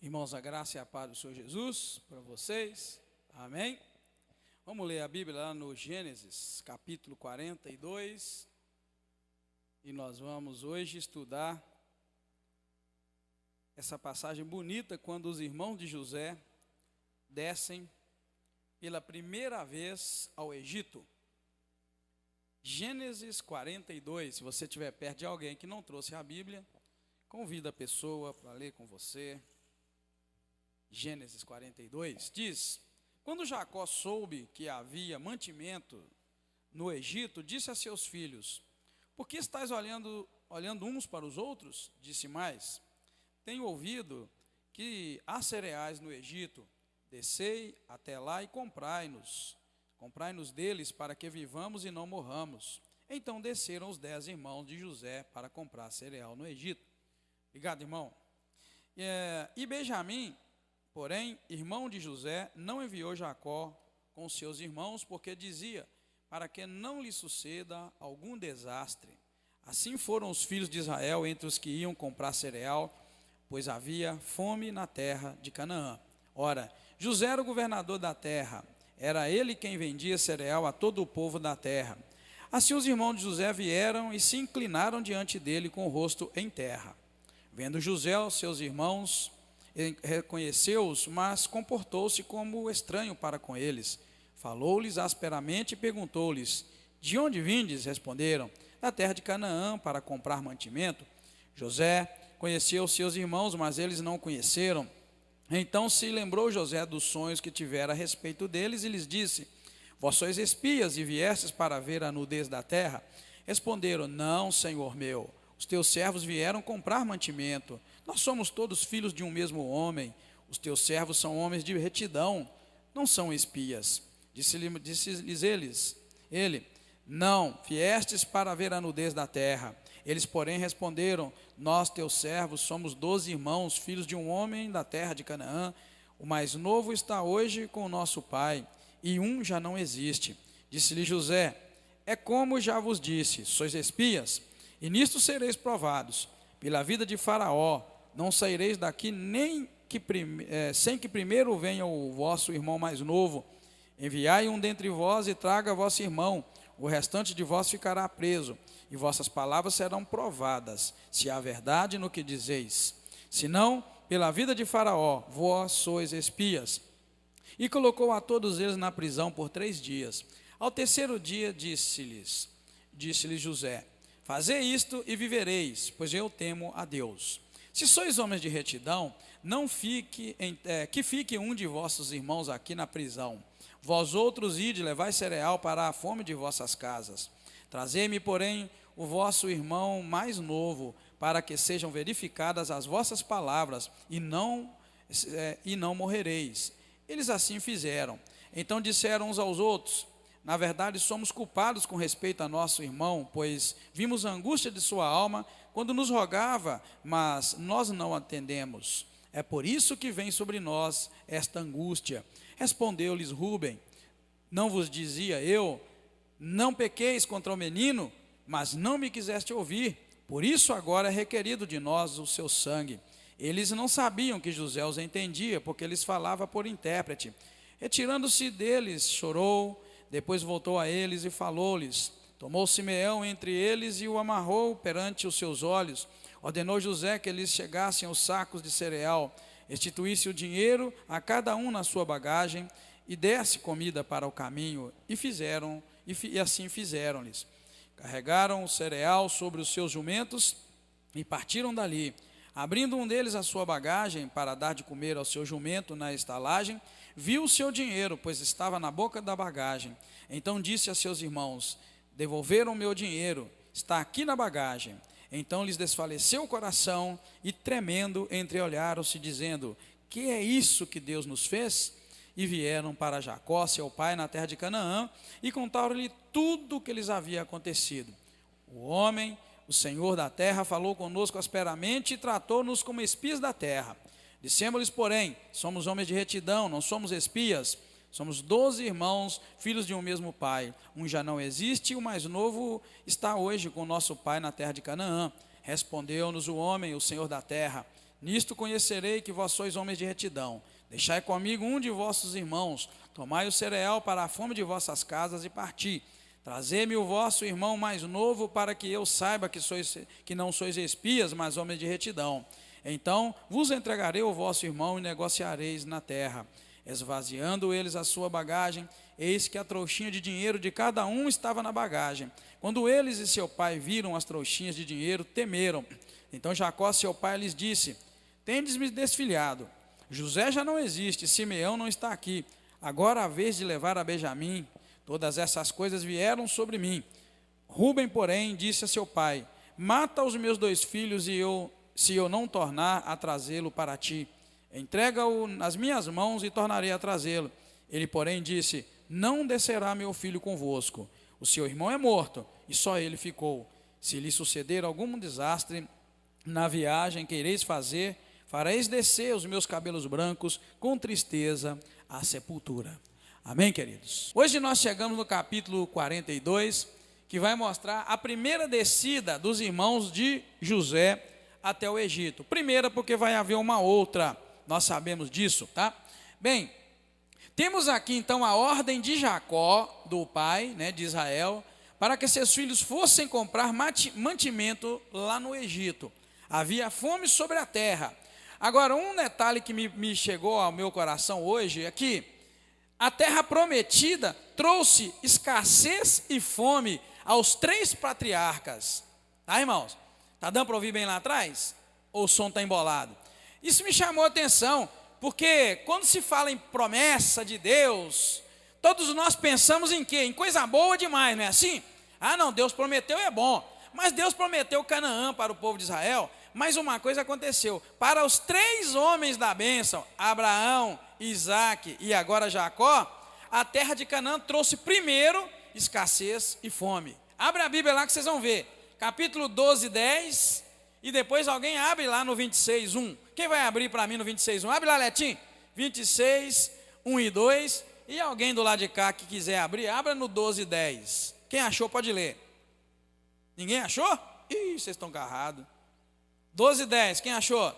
Irmãos, a graça e a paz do Senhor Jesus para vocês, amém? Vamos ler a Bíblia lá no Gênesis, capítulo 42, e nós vamos hoje estudar essa passagem bonita, quando os irmãos de José descem pela primeira vez ao Egito. Gênesis 42, se você estiver perto de alguém que não trouxe a Bíblia, convida a pessoa para ler com você. Gênesis 42 diz: quando Jacó soube que havia mantimento no Egito, disse a seus filhos: por que estáis olhando uns para os outros? Disse mais: tenho ouvido que há cereais no Egito. Descei até lá e comprai-nos deles, para que vivamos e não morramos. Então desceram os 10 irmãos de José para comprar cereal no Egito. Obrigado, irmão. E Benjamim, porém, irmão de José, não enviou Jacó com seus irmãos, porque dizia, para que não lhe suceda algum desastre. Assim foram os filhos de Israel entre os que iam comprar cereal, pois havia fome na terra de Canaã. Ora, José era o governador da terra, era ele quem vendia cereal a todo o povo da terra. Assim os irmãos de José vieram e se inclinaram diante dele com o rosto em terra. Vendo José os seus irmãos, reconheceu-os, mas comportou-se como estranho para com eles. Falou-lhes asperamente e perguntou-lhes: de onde vindes? Responderam: da terra de Canaã, para comprar mantimento. José conheceu os seus irmãos, mas eles não o conheceram. Então se lembrou José dos sonhos que tivera a respeito deles e lhes disse: vós sois espias e viestes para ver a nudez da terra? Responderam: não, senhor meu, os teus servos vieram comprar mantimento. Nós somos todos filhos de um mesmo homem. Os teus servos são homens de retidão, não são espias. Disse-lhes ele: não, viestes para ver a nudez da terra. Eles, porém, responderam: nós, teus servos, somos 12 irmãos, filhos de um homem da terra de Canaã. O mais novo está hoje com o nosso pai, e um já não existe. Disse-lhe José: é como já vos disse, sois espias, e nisto sereis provados. Pela vida de Faraó, não saireis daqui sem que primeiro venha o vosso irmão mais novo. Enviai um dentre vós e traga vosso irmão. O restante de vós ficará preso, e vossas palavras serão provadas, se há verdade no que dizeis. Senão, pela vida de Faraó, vós sois espias. E colocou a todos eles na prisão por 3 dias. Ao terceiro dia disse-lhes José: fazei isto e vivereis, pois eu temo a Deus. Se sois homens de retidão, que fique um de vossos irmãos aqui na prisão. Vós outros ide, levai cereal para a fome de vossas casas. Trazei-me, porém, o vosso irmão mais novo, para que sejam verificadas as vossas palavras, e não morrereis. Eles assim fizeram. Então disseram uns aos outros: na verdade somos culpados com respeito a nosso irmão, pois vimos a angústia de sua alma quando nos rogava, mas nós não atendemos. É por isso que vem sobre nós esta angústia. Respondeu-lhes Rúben: não vos dizia eu, não pequeis contra o menino? Mas não me quiseste ouvir, por isso agora é requerido de nós o seu sangue. Eles não sabiam que José os entendia, porque eles falava por intérprete. Retirando-se deles, chorou, depois voltou a eles e falou-lhes. Tomou Simeão entre eles e o amarrou perante os seus olhos. Ordenou José que eles chegassem os sacos de cereal, restituísse o dinheiro a cada um na sua bagagem e desse comida para o caminho. E assim fizeram-lhes. Carregaram o cereal sobre os seus jumentos e partiram dali. Abrindo um deles a sua bagagem para dar de comer ao seu jumento na estalagem, viu o seu dinheiro, pois estava na boca da bagagem. Então disse a seus irmãos: devolveram o meu dinheiro, está aqui na bagagem. Então lhes desfaleceu o coração e, tremendo, entreolharam-se, dizendo: que é isso que Deus nos fez? E vieram para Jacó, seu pai, na terra de Canaã, e contaram-lhe tudo o que lhes havia acontecido. O homem, o Senhor da terra, falou conosco asperamente e tratou-nos como espias da terra. Dissemos-lhes, porém: somos homens de retidão, não somos espias. Somos 12 irmãos, filhos de um mesmo pai. Um já não existe, e o mais novo está hoje com nosso pai na terra de Canaã. Respondeu-nos o homem, o Senhor da terra: Nisto conhecerei que vós sois homens de retidão. Deixai comigo um de vossos irmãos, tomai o cereal para a fome de vossas casas e parti. Trazei-me o vosso irmão mais novo, para que eu saiba que não sois espias, mas homens de retidão. Então vos entregarei o vosso irmão e negociareis na terra. Esvaziando eles a sua bagagem, eis que a trouxinha de dinheiro de cada um estava na bagagem. Quando eles e seu pai viram as trouxinhas de dinheiro, temeram. Então Jacó, seu pai, lhes disse: tendes-me desfilhado. José já não existe, Simeão não está aqui. Agora a vez de levar a Benjamim. Todas essas coisas vieram sobre mim. Rúben, porém, disse a seu pai: mata os meus 2 filhos, se eu não tornar a trazê-lo para ti. Entrega-o nas minhas mãos e tornarei a trazê-lo. Ele, porém, disse: não descerá meu filho convosco. O seu irmão é morto, e só ele ficou. Se lhe suceder algum desastre na viagem que ireis fazer, fareis descer os meus cabelos brancos com tristeza à sepultura. Amém, queridos? Hoje nós chegamos no capítulo 42, que vai mostrar a primeira descida dos irmãos de José até o Egito. Primeira, porque vai haver uma outra, nós sabemos disso, tá? Bem, temos aqui então a ordem de Jacó, do pai, de Israel, para que seus filhos fossem comprar mantimento lá no Egito. Havia fome sobre a terra. Agora, um detalhe que me chegou ao meu coração hoje é que a terra prometida trouxe escassez e fome aos 3 patriarcas. Tá, irmãos? Tá dando para ouvir bem lá atrás? Ou o som está embolado? Isso me chamou a atenção, porque quando se fala em promessa de Deus, todos nós pensamos em quê? Em coisa boa demais, não é assim? Ah, não, Deus prometeu, é bom. Mas Deus prometeu Canaã para o povo de Israel. Mas uma coisa aconteceu: para os 3 homens da bênção, Abraão, Isaque e agora Jacó, a terra de Canaã trouxe primeiro escassez e fome. Abre a Bíblia lá que vocês vão ver, capítulo 12, 10, e depois alguém abre lá no 26, 1. Quem vai abrir para mim no 26, 1? Abre lá, Letinho. 26, 1 e 2, e alguém do lado de cá que quiser abrir, abra no 12, 10. Quem achou pode ler. Ninguém achou? Ih, vocês estão agarrados. 12, 10, quem achou?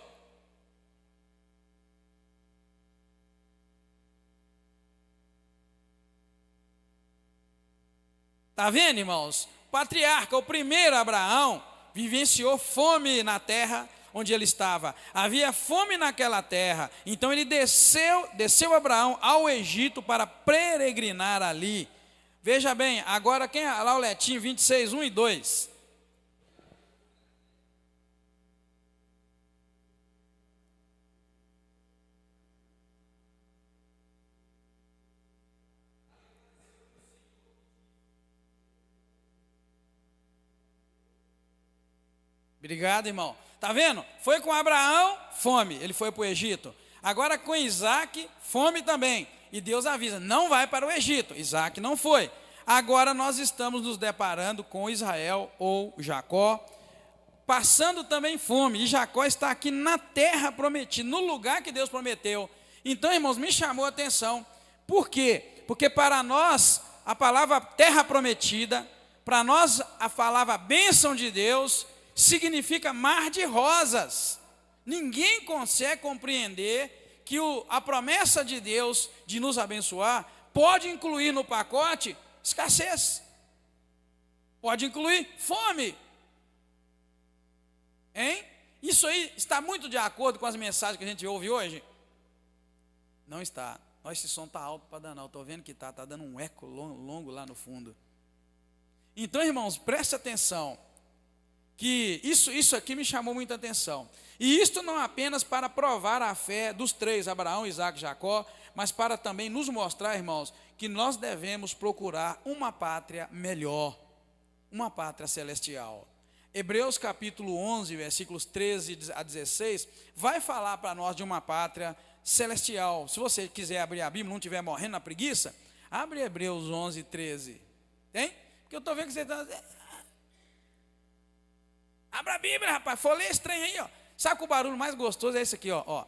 Está vendo, irmãos? O patriarca, o primeiro Abraão, vivenciou fome na terra onde ele estava. Havia fome naquela terra. Então ele desceu Abraão ao Egito para peregrinar ali. Veja bem, agora quem é lá o Letinho, 26, 1 e 2. Obrigado, irmão. Está vendo? Foi com Abraão, fome, ele foi para o Egito. Agora com Isaque, fome também. E Deus avisa, não vai para o Egito. Isaque não foi. Agora nós estamos nos deparando com Israel ou Jacó, passando também fome. E Jacó está aqui na terra prometida, no lugar que Deus prometeu. Então, irmãos, me chamou a atenção. Por quê? Porque para nós, a palavra terra prometida, para nós a palavra bênção de Deus, significa mar de rosas. Ninguém consegue compreender que a promessa de Deus de nos abençoar pode incluir no pacote escassez, pode incluir fome. Hein? Isso aí está muito de acordo com as mensagens que a gente ouve hoje? Não está. Olha, esse som está alto para danar. Estou vendo que está dando um eco longo lá no fundo. Então, irmãos, preste atenção, que isso aqui me chamou muita atenção. E isto não apenas para provar a fé dos 3, Abraão, Isaque e Jacó, mas para também nos mostrar, irmãos, que nós devemos procurar uma pátria melhor, uma pátria celestial. Hebreus capítulo 11, versículos 13 a 16, vai falar para nós de uma pátria celestial. Se você quiser abrir a Bíblia, não estiver morrendo na preguiça, abre Hebreus 11, 13. Tem? Porque eu estou vendo que você está... Abra a Bíblia, rapaz, folheia esse trem aí, ó. Sabe que o barulho mais gostoso é esse aqui, ó.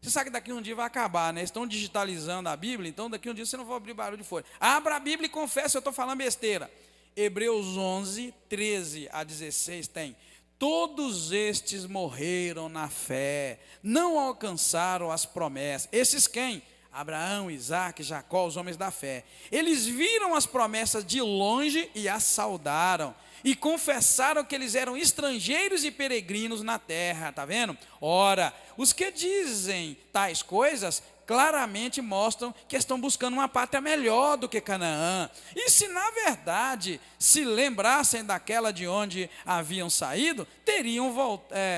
Você sabe que daqui um dia vai acabar, né? Eles estão digitalizando a Bíblia, então daqui um dia você não vai abrir barulho de folha. Abra a Bíblia e confessa, eu estou falando besteira. Hebreus 11, 13 a 16 tem. todos estes morreram na fé, não alcançaram as promessas. Esses quem? Abraão, Isaque, Jacó, os homens da fé. Eles viram as promessas de longe e as saudaram, e confessaram que eles eram estrangeiros e peregrinos na terra. Está vendo? Ora, os que dizem tais coisas claramente mostram que estão buscando uma pátria melhor do que Canaã. E se na verdade se lembrassem daquela de onde haviam saído, teriam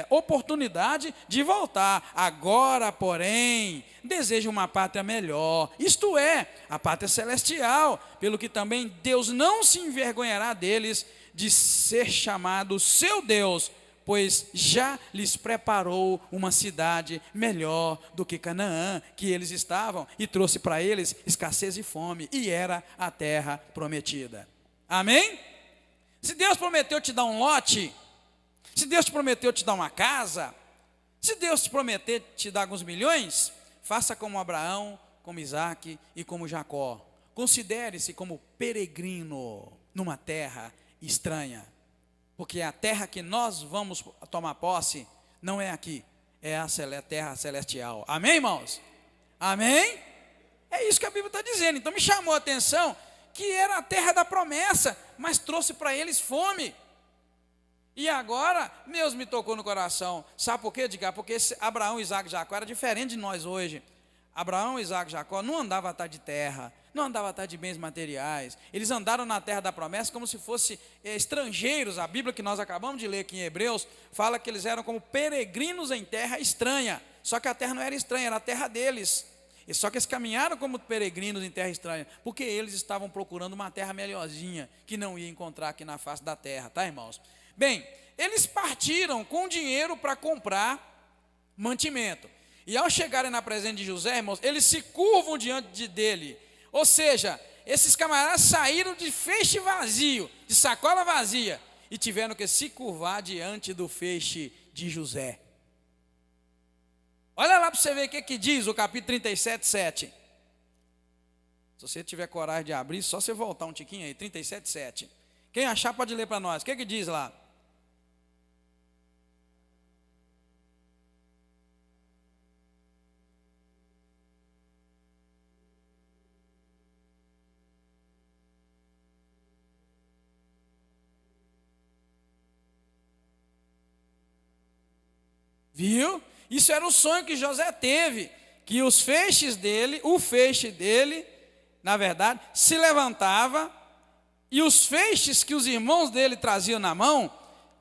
oportunidade de voltar. Agora, porém, desejam uma pátria melhor, isto é, a pátria celestial, pelo que também Deus não se envergonhará deles, de ser chamado seu Deus, pois já lhes preparou uma cidade melhor do que Canaã, que eles estavam, e trouxe para eles escassez e fome, e era a terra prometida. Amém? Se Deus prometeu te dar um lote, se Deus te prometeu te dar uma casa, se Deus te prometer te dar alguns milhões, faça como Abraão, como Isaque e como Jacó. Considere-se como peregrino numa terra estranha, porque a terra que nós vamos tomar posse não é aqui, é a terra celestial. Amém, irmãos? Amém? É isso que a Bíblia está dizendo. Então me chamou a atenção que era a terra da promessa, mas trouxe para eles fome. E agora, Deus me tocou no coração. Sabe por quê, Edgar? Porque Abraão, Isaque e Jacó era diferente de nós hoje. Abraão, Isaque e Jacó não andavam atrás de terra, não andavam atrás de bens materiais. Eles andaram na terra da promessa como se fossem estrangeiros. A Bíblia que nós acabamos de ler aqui em Hebreus fala que eles eram como peregrinos em terra estranha. Só que a terra não era estranha, era a terra deles. E só que eles caminharam como peregrinos em terra estranha, porque eles estavam procurando uma terra melhorzinha, que não ia encontrar aqui na face da terra, tá, irmãos? Bem, eles partiram com dinheiro para comprar mantimento. E ao chegarem na presença de José, irmãos, eles se curvam diante dele. Ou seja, esses camaradas saíram de feixe vazio, de sacola vazia, e tiveram que se curvar diante do feixe de José. Olha lá para você ver o que diz o capítulo 37, 7. Se você tiver coragem de abrir, só você voltar um tiquinho aí, 37, 7. Quem achar pode ler para nós. O que diz lá? Viu? Isso era o sonho que José teve, que os feixes dele, o feixe dele, na verdade, se levantava, e os feixes que os irmãos dele traziam na mão,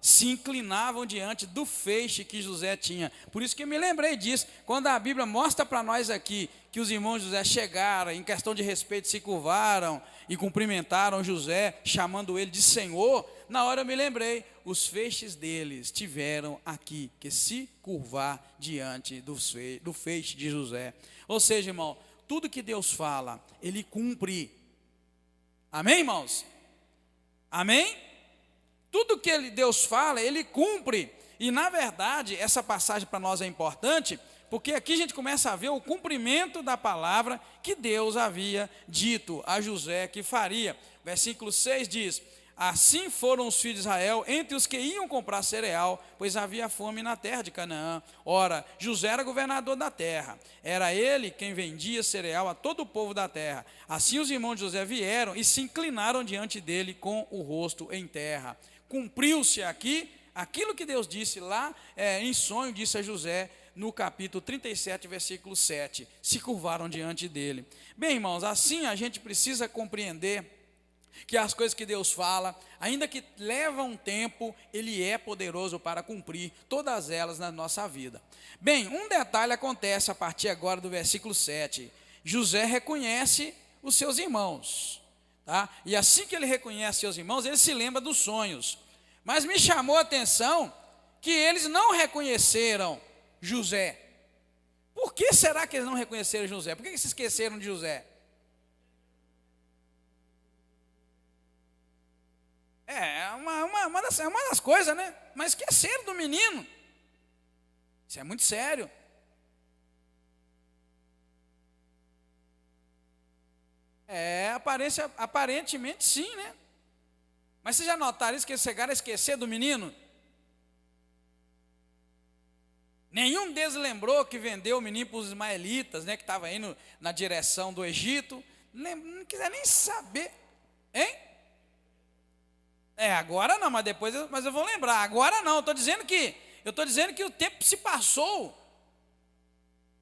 se inclinavam diante do feixe que José tinha. Por isso que eu me lembrei disso, quando a Bíblia mostra para nós aqui, que os irmãos de José chegaram, em questão de respeito, se curvaram, e cumprimentaram José, chamando ele de Senhor. Na hora eu me lembrei, os feixes deles tiveram aqui que se curvar diante do feixe de José. Ou seja, irmão, tudo que Deus fala, Ele cumpre. Amém, irmãos? Amém? Tudo que Deus fala, Ele cumpre. E na verdade, essa passagem para nós é importante, porque aqui a gente começa a ver o cumprimento da palavra que Deus havia dito a José que faria. Versículo 6 diz: assim foram os filhos de Israel entre os que iam comprar cereal, pois havia fome na terra de Canaã. Ora, José era governador da terra, era ele quem vendia cereal a todo o povo da terra. Assim os irmãos de José vieram e se inclinaram diante dele com o rosto em terra. Cumpriu-se aqui aquilo que Deus disse lá em sonho, disse a José, no capítulo 37, versículo 7, se curvaram diante dele. Bem, irmãos, assim a gente precisa compreender que as coisas que Deus fala, ainda que levam um tempo, Ele é poderoso para cumprir todas elas na nossa vida. Bem, um detalhe acontece a partir agora do versículo 7. José reconhece os seus irmãos, tá? E assim que ele reconhece seus irmãos, ele se lembra dos sonhos. Mas me chamou a atenção que eles não reconheceram José. Por que será que eles não reconheceram José? Por que se esqueceram de José? É uma das coisas, né? Mas esqueceram do menino. Isso é muito sério. Aparentemente sim, né? Mas vocês já notaram isso, que eles chegaram a esquecer do menino? Nenhum deles lembrou que vendeu o menino para os ismaelitas, né, que estava indo na direção do Egito. Não quiser nem saber, hein? Agora não, mas depois eu vou lembrar. Agora não, eu estou dizendo que o tempo se passou.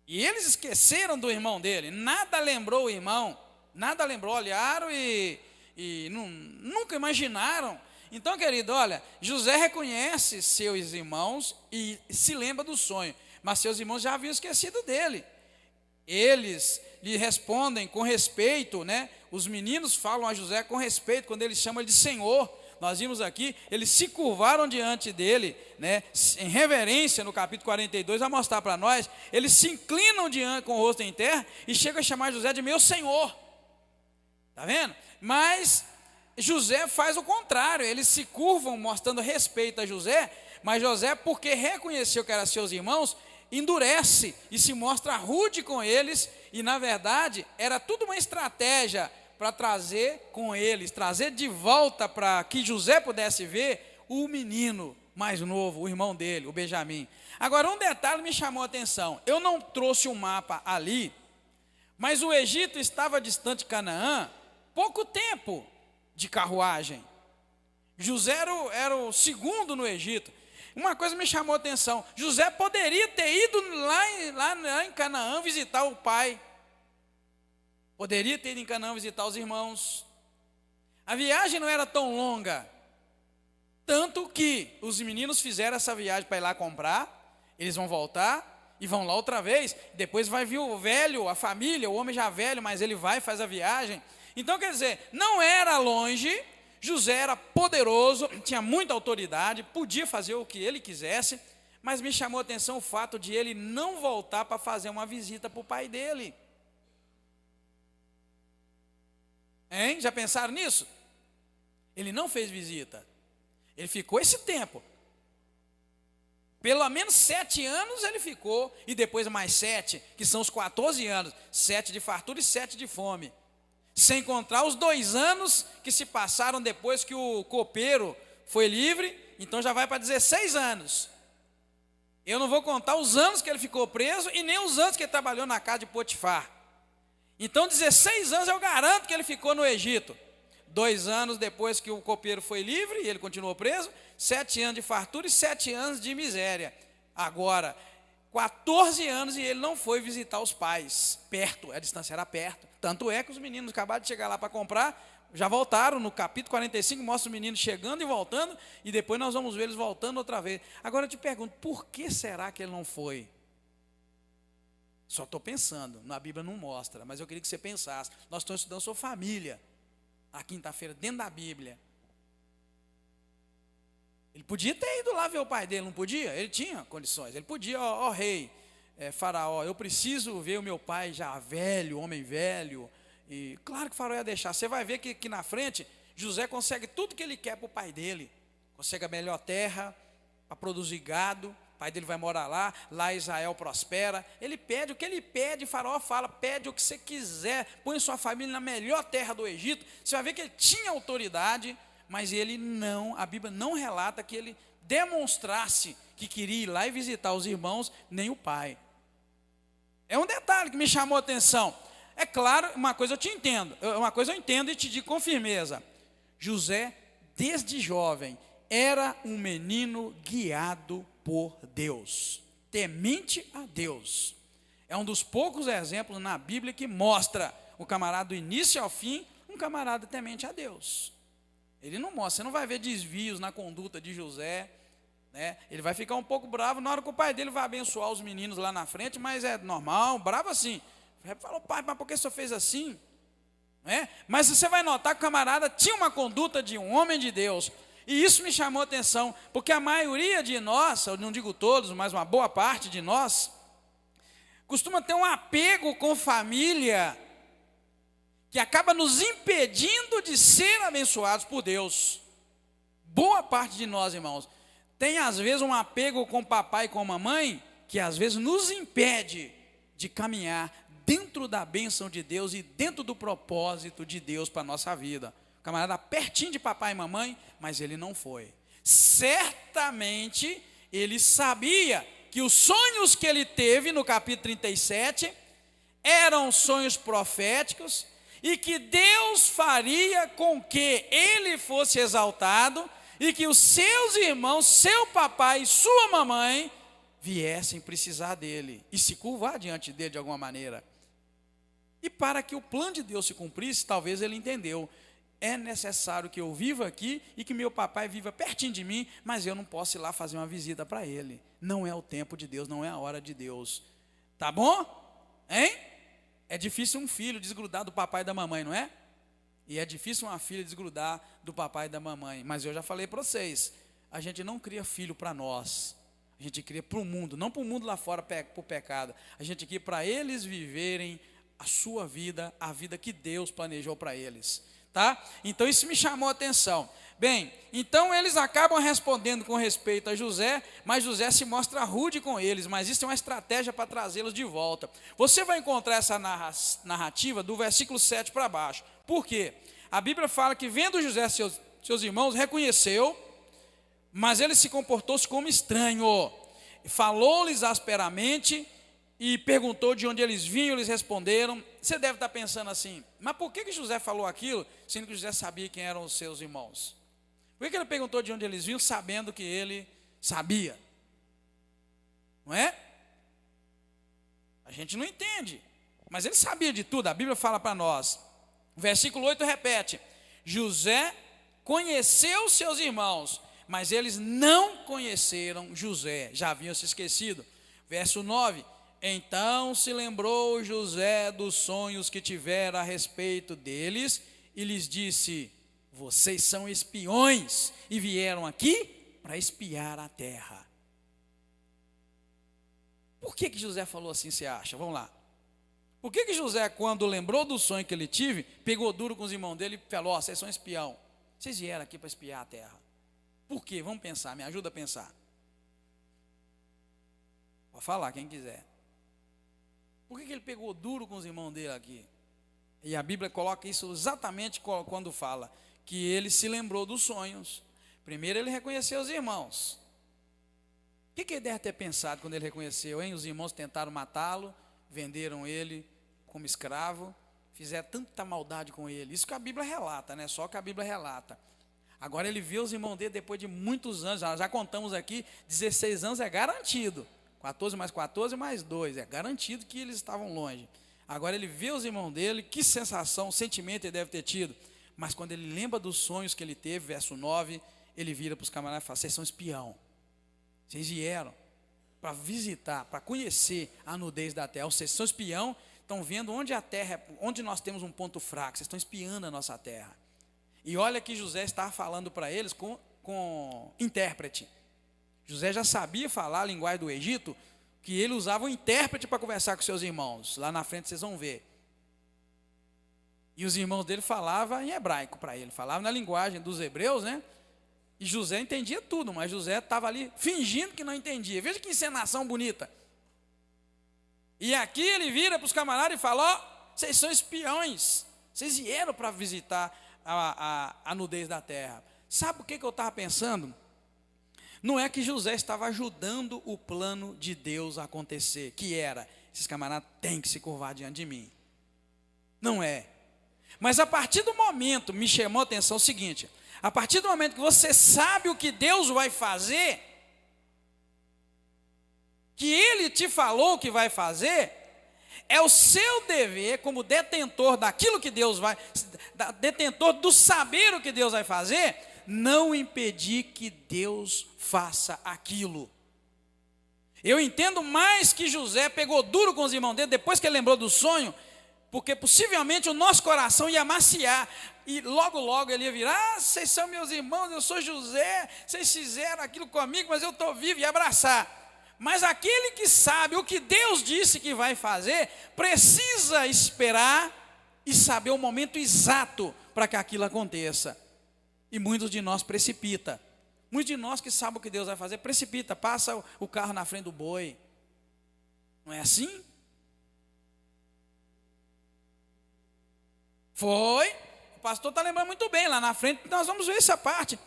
E eles esqueceram do irmão dele. Nada lembrou o irmão. Nada lembrou, olharam e nunca imaginaram. Então, querido, olha, José reconhece seus irmãos e se lembra do sonho. Mas seus irmãos já haviam esquecido dele. Eles lhe respondem com respeito, né? Os meninos falam a José com respeito, quando eles chamam ele de Senhor. Nós vimos aqui, eles se curvaram diante dele, né, em reverência, no capítulo 42, vai mostrar para nós, eles se inclinam diante com o rosto em terra e chegam a chamar José de meu Senhor. Está vendo? Mas José faz o contrário, eles se curvam mostrando respeito a José, mas José, porque reconheceu que eram seus irmãos, endurece e se mostra rude com eles, e na verdade era tudo uma estratégia para trazer com eles, trazer de volta para que José pudesse ver o menino mais novo, o irmão dele, o Benjamim. Agora, um detalhe me chamou a atenção. Eu não trouxe um mapa ali, mas o Egito estava distante de Canaã pouco tempo de carruagem. José era o segundo no Egito. Uma coisa me chamou a atenção. José poderia ter ido lá em Canaã visitar o pai. Poderia ter ido em Canaã visitar os irmãos. A viagem não era tão longa. Tanto que os meninos fizeram essa viagem para ir lá comprar. Eles vão voltar e vão lá outra vez. Depois vai vir o velho, a família, o homem já velho, mas ele vai e faz a viagem. Então, quer dizer, não era longe. José era poderoso, tinha muita autoridade, podia fazer o que ele quisesse. Mas me chamou a atenção o fato de ele não voltar para fazer uma visita para o pai dele. Hein? Já pensaram nisso? Ele não fez visita. Ele ficou esse tempo. Pelo menos 7 anos ele ficou. E depois mais 7, que são os 14 anos. 7 de fartura e 7 de fome. Sem contar os 2 anos que se passaram depois que o copeiro foi livre. Então já vai para 16 anos. Eu não vou contar os anos que ele ficou preso e nem os anos que ele trabalhou na casa de Potifar. Então 16 anos eu garanto que ele ficou no Egito. 2 anos depois que o copeiro foi livre e ele continuou preso. 7 anos de fartura e 7 anos de miséria. Agora, 14 anos e ele não foi visitar os pais. Perto, a distância era perto. Tanto é que os meninos acabaram de chegar lá para comprar, já voltaram. No capítulo 45 mostra o menino chegando e voltando. E depois nós vamos ver eles voltando outra vez. Agora eu te pergunto, por que será que ele não foi? Só estou pensando, na Bíblia não mostra, mas eu queria que você pensasse. Nós estamos estudando sua família, na quinta-feira, dentro da Bíblia. Ele podia ter ido lá ver o pai dele, não podia? Ele tinha condições, ele podia, ó rei, faraó, eu preciso ver o meu pai já velho, homem velho. E claro que o faraó ia deixar. Você vai ver que na frente, José consegue tudo que ele quer para o pai dele. Consegue a melhor terra, para produzir gado. O pai dele vai morar lá Israel prospera. Ele pede o que ele pede, Faraó fala, pede o que você quiser, põe sua família na melhor terra do Egito. Você vai ver que ele tinha autoridade, mas ele não, a Bíblia não relata que ele demonstrasse que queria ir lá e visitar os irmãos, nem o pai. É um detalhe que me chamou a atenção. É claro, uma coisa eu entendo e te digo com firmeza. José, desde jovem, era um menino guiado por Deus, temente a Deus. É um dos poucos exemplos na Bíblia que mostra o camarada do início ao fim, um camarada temente a Deus. Ele não mostra, você não vai ver desvios na conduta de José, né? Ele vai ficar um pouco bravo na hora que o pai dele vai abençoar os meninos lá na frente, mas é normal, bravo assim. Falou, pai, mas por que o senhor fez assim? Mas você vai notar que o camarada tinha uma conduta de um homem de Deus. E isso me chamou a atenção, porque a maioria de nós, eu não digo todos, mas uma boa parte de nós, costuma ter um apego com família, que acaba nos impedindo de ser abençoados por Deus. Boa parte de nós, irmãos, tem às vezes um apego com papai e com mamãe, que às vezes nos impede de caminhar dentro da bênção de Deus e dentro do propósito de Deus para a nossa vida. O camarada pertinho de papai e mamãe, mas ele não foi. Certamente ele sabia que os sonhos que ele teve no capítulo 37 eram sonhos proféticos e que Deus faria com que ele fosse exaltado e que os seus irmãos, seu papai e sua mamãe viessem precisar dele e se curvar diante dele de alguma maneira. E para que o plano de Deus se cumprisse, talvez ele entendeu, é necessário que eu viva aqui e que meu papai viva pertinho de mim, mas eu não posso ir lá fazer uma visita para ele. Não é o tempo de Deus, não é a hora de Deus. Tá bom? Hein? É difícil um filho desgrudar do papai e da mamãe, não é? E é difícil uma filha desgrudar do papai e da mamãe. Mas eu já falei para vocês, a gente não cria filho para nós. A gente cria para o mundo, não para o mundo lá fora, para o pecado. A gente cria para eles viverem a sua vida, a vida que Deus planejou para eles. Tá? Então isso me chamou a atenção. Bem, então eles acabam respondendo com respeito a José, mas José se mostra rude com eles, mas isso é uma estratégia para trazê-los de volta. Você vai encontrar essa narrativa do versículo 7 para baixo. Por quê? A Bíblia fala que vendo José seus irmãos, reconheceu, mas ele se comportou-se como estranho, falou-lhes asperamente e perguntou de onde eles vinham, eles responderam. Você deve estar pensando assim, mas por que José falou aquilo, sendo que José sabia quem eram os seus irmãos? Por que ele perguntou de onde eles vinham, sabendo que ele sabia? Não é? A gente não entende, mas ele sabia de tudo, a Bíblia fala para nós. O versículo 8 repete, José conheceu seus irmãos, mas eles não conheceram José, já haviam se esquecido. Verso 9, então se lembrou José dos sonhos que tivera a respeito deles e lhes disse, vocês são espiões e vieram aqui para espiar a terra. Por que José falou assim, você acha? Vamos lá. Por que José, quando lembrou do sonho que ele tive, pegou duro com os irmãos dele e falou, vocês são espião, vocês vieram aqui para espiar a terra? Por quê? Vamos pensar, me ajuda a pensar. Pode falar, quem quiser. Por que ele pegou duro com os irmãos dele aqui? E a Bíblia coloca isso exatamente quando fala que ele se lembrou dos sonhos. Primeiro ele reconheceu os irmãos. O que ele deve ter pensado quando ele reconheceu, hein? Os irmãos tentaram matá-lo, venderam ele como escravo, fizeram tanta maldade com ele. Isso que a Bíblia relata, né? Só que a Bíblia relata. Agora ele viu os irmãos dele depois de muitos anos, já contamos aqui, 16 anos é garantido. 14 mais 14 mais 2, é garantido que eles estavam longe. Agora ele vê os irmãos dele, que sensação, sentimento ele deve ter tido. Mas quando ele lembra dos sonhos que ele teve, verso 9, ele vira para os camaradas e fala, vocês são espião. Vocês vieram para visitar, para conhecer a nudez da terra. Vocês são espião, estão vendo onde a terra, onde nós temos um ponto fraco, vocês estão espiando a nossa terra. E olha que José estava falando para eles com intérprete. José já sabia falar a linguagem do Egito, que ele usava um intérprete para conversar com seus irmãos. Lá na frente vocês vão ver. E os irmãos dele falavam em hebraico para ele, falavam na linguagem dos hebreus, né? E José entendia tudo, mas José estava ali fingindo que não entendia. Veja que encenação bonita. E aqui ele vira para os camaradas e fala, vocês são espiões, vocês vieram para visitar a nudez da terra. Sabe o que eu estava pensando? Não é que José estava ajudando o plano de Deus a acontecer, que era, esses camaradas têm que se curvar diante de mim. Não é. Mas a partir do momento, me chamou a atenção o seguinte, a partir do momento que você sabe o que Deus vai fazer, que Ele te falou que vai fazer, é o seu dever como detentor daquilo que Deus vai, detentor do saber o que Deus vai fazer, não impedir que Deus faça aquilo. Eu entendo mais que José pegou duro com os irmãos dele, depois que ele lembrou do sonho, porque possivelmente o nosso coração ia maciar, e logo logo ele ia virar, vocês são meus irmãos, eu sou José, vocês fizeram aquilo comigo, mas eu estou vivo, e abraçar. Mas aquele que sabe o que Deus disse que vai fazer, precisa esperar e saber o momento exato para que aquilo aconteça. E muitos de nós precipita. Muitos de nós que sabem o que Deus vai fazer, precipita, passa o carro na frente do boi. Não é assim? Foi. O pastor está lembrando muito bem, lá na frente nós vamos ver essa parte.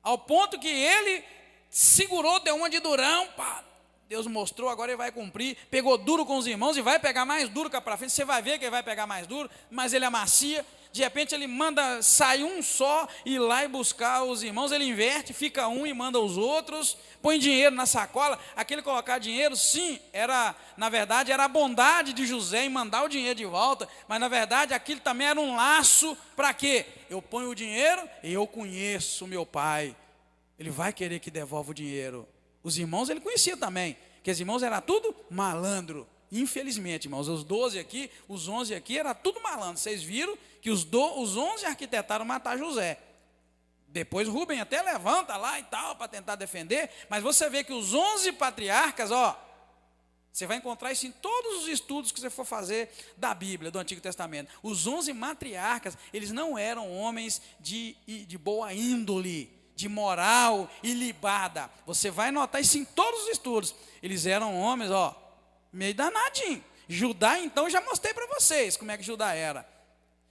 Ao ponto que ele segurou, deu uma de durão, pá, Deus mostrou, agora ele vai cumprir. Pegou duro com os irmãos e vai pegar mais duro cá para frente. Você vai ver que ele vai pegar mais duro, mas ele amacia. De repente ele manda sair um só, ir lá e buscar os irmãos. Ele inverte, fica um e manda os outros. Põe dinheiro na sacola. Aquele colocar dinheiro, sim, na verdade era a bondade de José em mandar o dinheiro de volta. Mas na verdade aquilo também era um laço para quê? Eu ponho o dinheiro e eu conheço meu pai. Ele vai querer que devolva o dinheiro. Os irmãos ele conhecia também, porque os irmãos era tudo malandro. Infelizmente, irmãos, os 12 aqui, os 11 aqui, era tudo malandro. Vocês viram que os 11 arquitetaram matar José. Depois Rubem até levanta lá e tal, para tentar defender. Mas você vê que os 11 patriarcas, você vai encontrar isso em todos os estudos que você for fazer da Bíblia, do Antigo Testamento. Os 11 matriarcas, eles não eram homens de boa índole, de moral ilibada. Você vai notar isso em todos os estudos. Eles eram homens, meio danadinho. Judá, então, eu já mostrei para vocês como é que Judá era.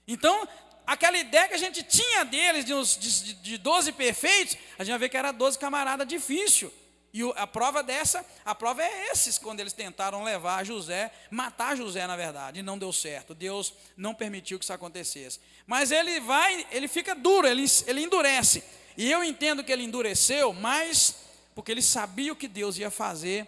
Então, aquela ideia que a gente tinha deles, de 12 perfeitos, a gente vai ver que era 12 camaradas difícil. E a prova é esses, quando eles tentaram levar José, matar José, na verdade, e não deu certo. Deus não permitiu que isso acontecesse. Mas ele fica duro, ele endurece. E eu entendo que ele endureceu, mas porque ele sabia o que Deus ia fazer,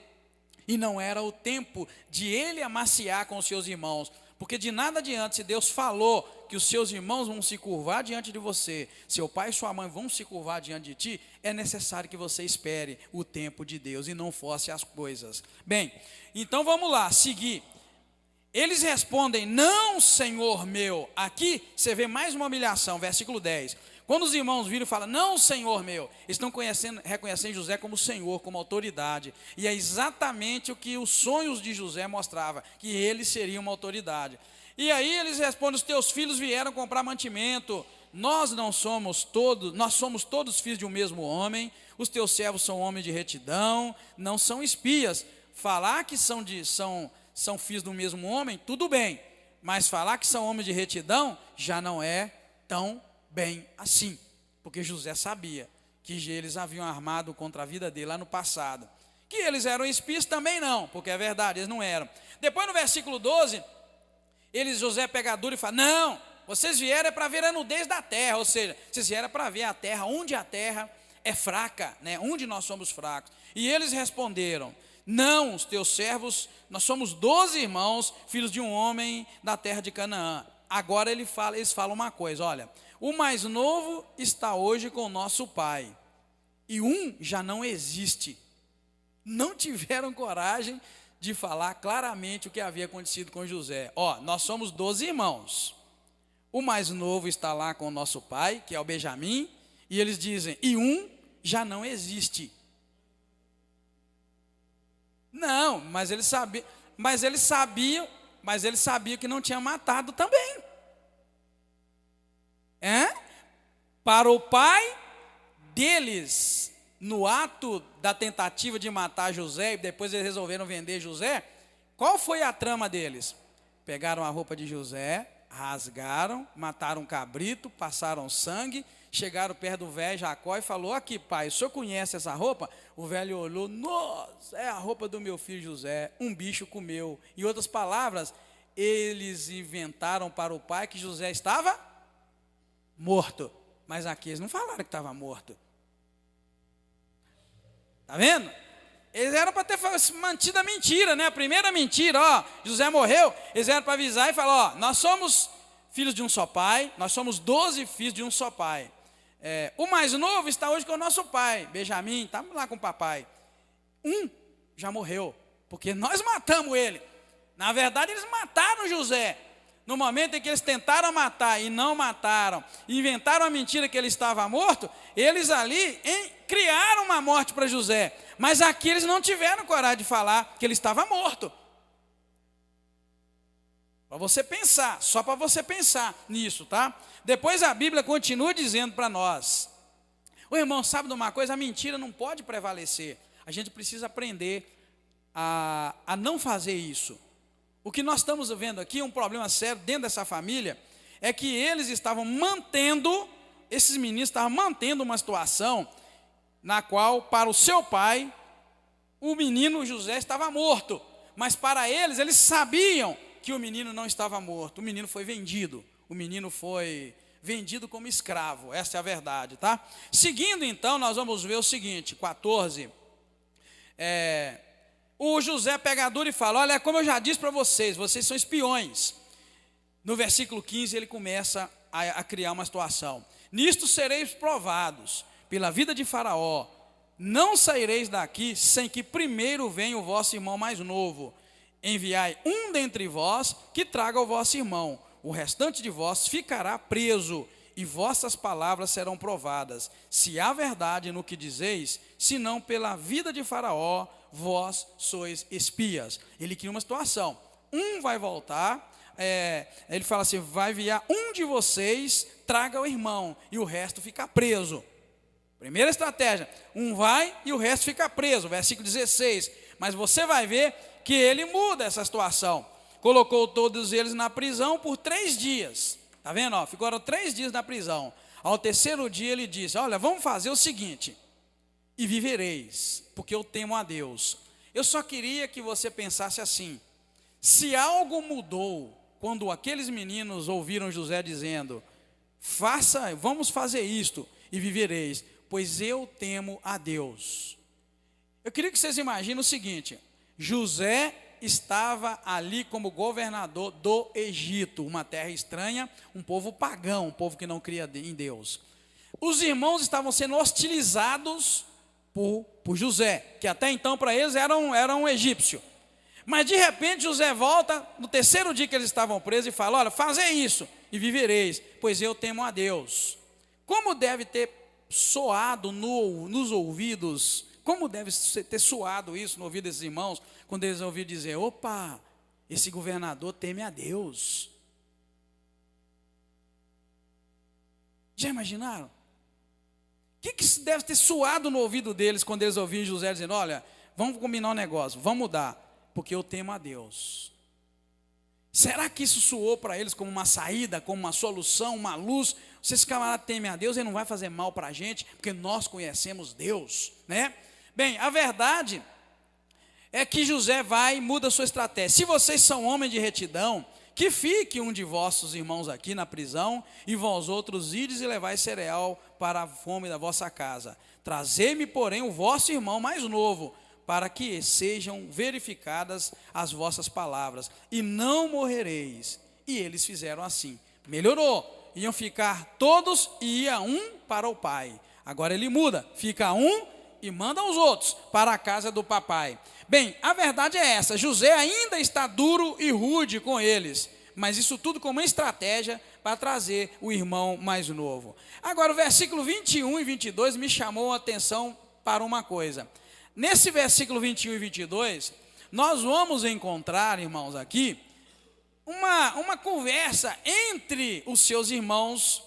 e não era o tempo de ele amaciar com os seus irmãos. Porque de nada adianta, se Deus falou que os seus irmãos vão se curvar diante de você, seu pai e sua mãe vão se curvar diante de ti, é necessário que você espere o tempo de Deus e não force as coisas. Bem, então vamos lá, seguir. Eles respondem, não, Senhor meu. Aqui você vê mais uma humilhação, versículo 10. Quando os irmãos viram e falam, não, Senhor meu, eles estão reconhecendo José como Senhor, como autoridade. E é exatamente o que os sonhos de José mostravam, que ele seria uma autoridade. E aí eles respondem, os teus filhos vieram comprar mantimento, nós somos todos filhos de um mesmo homem, os teus servos são homens de retidão, não são espias. Falar que são filhos do mesmo homem, tudo bem, mas falar que são homens de retidão, já não é tão bem assim, porque José sabia que eles haviam armado contra a vida dele lá no passado. Que eles eram espias também não, porque é verdade, eles não eram. Depois no versículo 12, José pega duro e fala, não, vocês vieram para ver a nudez da terra, ou seja, vocês vieram para ver a terra, onde a terra é fraca, né? Onde nós somos fracos. E eles responderam, não, os teus servos, nós somos 12 irmãos, filhos de um homem da terra de Canaã. Agora eles falam uma coisa, olha, o mais novo está hoje com o nosso pai, e um já não existe. Não tiveram coragem de falar claramente o que havia acontecido com José. Nós somos 12 irmãos, o mais novo está lá com o nosso pai, que é o Benjamim, e eles dizem, e um já não existe. Não, mas eles sabiam que não tinha matado também. Para o pai deles, no ato da tentativa de matar José, e depois eles resolveram vender José, qual foi a trama deles? Pegaram a roupa de José, rasgaram, mataram um cabrito, passaram sangue, chegaram perto do velho Jacó e falou, aqui pai, o senhor conhece essa roupa? O velho olhou, nossa, é a roupa do meu filho José, um bicho comeu. Em outras palavras, eles inventaram para o pai que José estava morto, mas aqui eles não falaram que estava morto. Está vendo? Eles eram para ter mantido a mentira, né? A primeira mentira, José morreu, eles eram para avisar e falar, nós somos filhos de um só pai, nós somos 12 filhos de um só pai. O mais novo está hoje com o nosso pai, Benjamim, estamos lá com o papai. Um já morreu, porque nós matamos ele. Na verdade, eles mataram José. No momento em que eles tentaram matar e não mataram, inventaram a mentira que ele estava morto, eles ali criaram uma morte para José. Mas aqui eles não tiveram coragem de falar que ele estava morto. Para você pensar, só para você pensar nisso, tá? Depois a Bíblia continua dizendo para nós. O irmão sabe de uma coisa? A mentira não pode prevalecer. A gente precisa aprender a não fazer isso. O que nós estamos vendo aqui, um problema sério dentro dessa família, é que esses meninos estavam mantendo uma situação na qual, para o seu pai, o menino José estava morto, mas para eles, eles sabiam que o menino não estava morto, o menino foi vendido, o menino foi vendido como escravo, essa é a verdade, tá? Seguindo então, nós vamos ver o seguinte, 14, o José pega duro e fala, olha, como eu já disse para vocês, vocês são espiões. No versículo 15 ele começa a criar uma situação, nisto sereis provados pela vida de Faraó, não saireis daqui sem que primeiro venha o vosso irmão mais novo, enviai um dentre vós que traga o vosso irmão, o restante de vós ficará preso, e vossas palavras serão provadas, se há verdade no que dizeis, senão pela vida de Faraó, vós sois espias. Ele cria uma situação, um vai voltar, ele fala assim, vai enviar um de vocês, traga o irmão, e o resto fica preso. Primeira estratégia, um vai e o resto fica preso, versículo 16, mas você vai ver que ele muda essa situação, colocou todos eles na prisão por 3 dias, está vendo? Ficaram 3 dias na prisão, ao terceiro dia ele disse, olha, vamos fazer o seguinte, e vivereis, porque eu temo a Deus. Eu só queria que você pensasse assim, se algo mudou, quando aqueles meninos ouviram José dizendo, vamos fazer isto, e vivereis, pois eu temo a Deus. Eu queria que vocês imaginem o seguinte, José estava ali como governador do Egito, uma terra estranha, um povo pagão, um povo que não cria em Deus. Os irmãos estavam sendo hostilizados por José, que até então para eles era um egípcio. Mas de repente José volta, no terceiro dia que eles estavam presos, e fala, olha, fazei isso, e vivereis, pois eu temo a Deus. Como deve ter soado nos ouvidos, como deve ter soado isso no ouvido desses irmãos, quando eles ouviram dizer, opa, esse governador teme a Deus. Já imaginaram? O que deve ter soado no ouvido deles, quando eles ouviram José dizendo, olha, vamos combinar um negócio, vamos mudar, porque eu temo a Deus. Será que isso soou para eles como uma saída, como uma solução, uma luz? Se esse camarada teme a Deus, ele não vai fazer mal para a gente, porque nós conhecemos Deus, né? Bem, a verdade é que José vai e muda a sua estratégia. Se vocês são homens de retidão, que fique um de vossos irmãos aqui na prisão, e vós outros ides e levais cereal para a fome da vossa casa. Trazei-me, porém, o vosso irmão mais novo, para que sejam verificadas as vossas palavras, e não morrereis. E eles fizeram assim. Melhorou. Iam ficar todos e ia um para o pai. Agora ele muda, fica um e manda os outros para a casa do papai. Bem, a verdade é essa, José ainda está duro e rude com eles, mas isso tudo como uma estratégia para trazer o irmão mais novo. Agora o versículo 21 e 22 me chamou a atenção para uma coisa. Nesse versículo 21 e 22, nós vamos encontrar, irmãos, aqui, uma conversa entre os seus irmãos,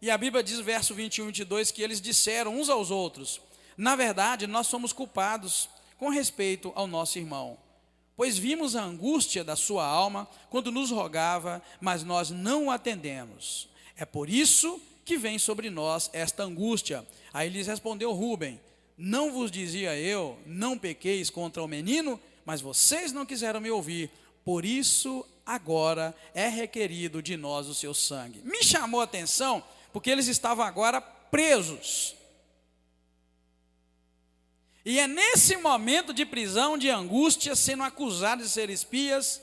e a Bíblia diz, verso 21 e 22, que eles disseram uns aos outros, na verdade, nós somos culpados com respeito ao nosso irmão, pois vimos a angústia da sua alma quando nos rogava, mas nós não o atendemos. É por isso que vem sobre nós esta angústia. Aí lhes respondeu Rúben, não vos dizia eu, não pequeis contra o menino, mas vocês não quiseram me ouvir, por isso agora é requerido de nós o seu sangue. Me chamou a atenção, porque eles estavam agora presos. E é nesse momento de prisão, de angústia, sendo acusados de ser espias,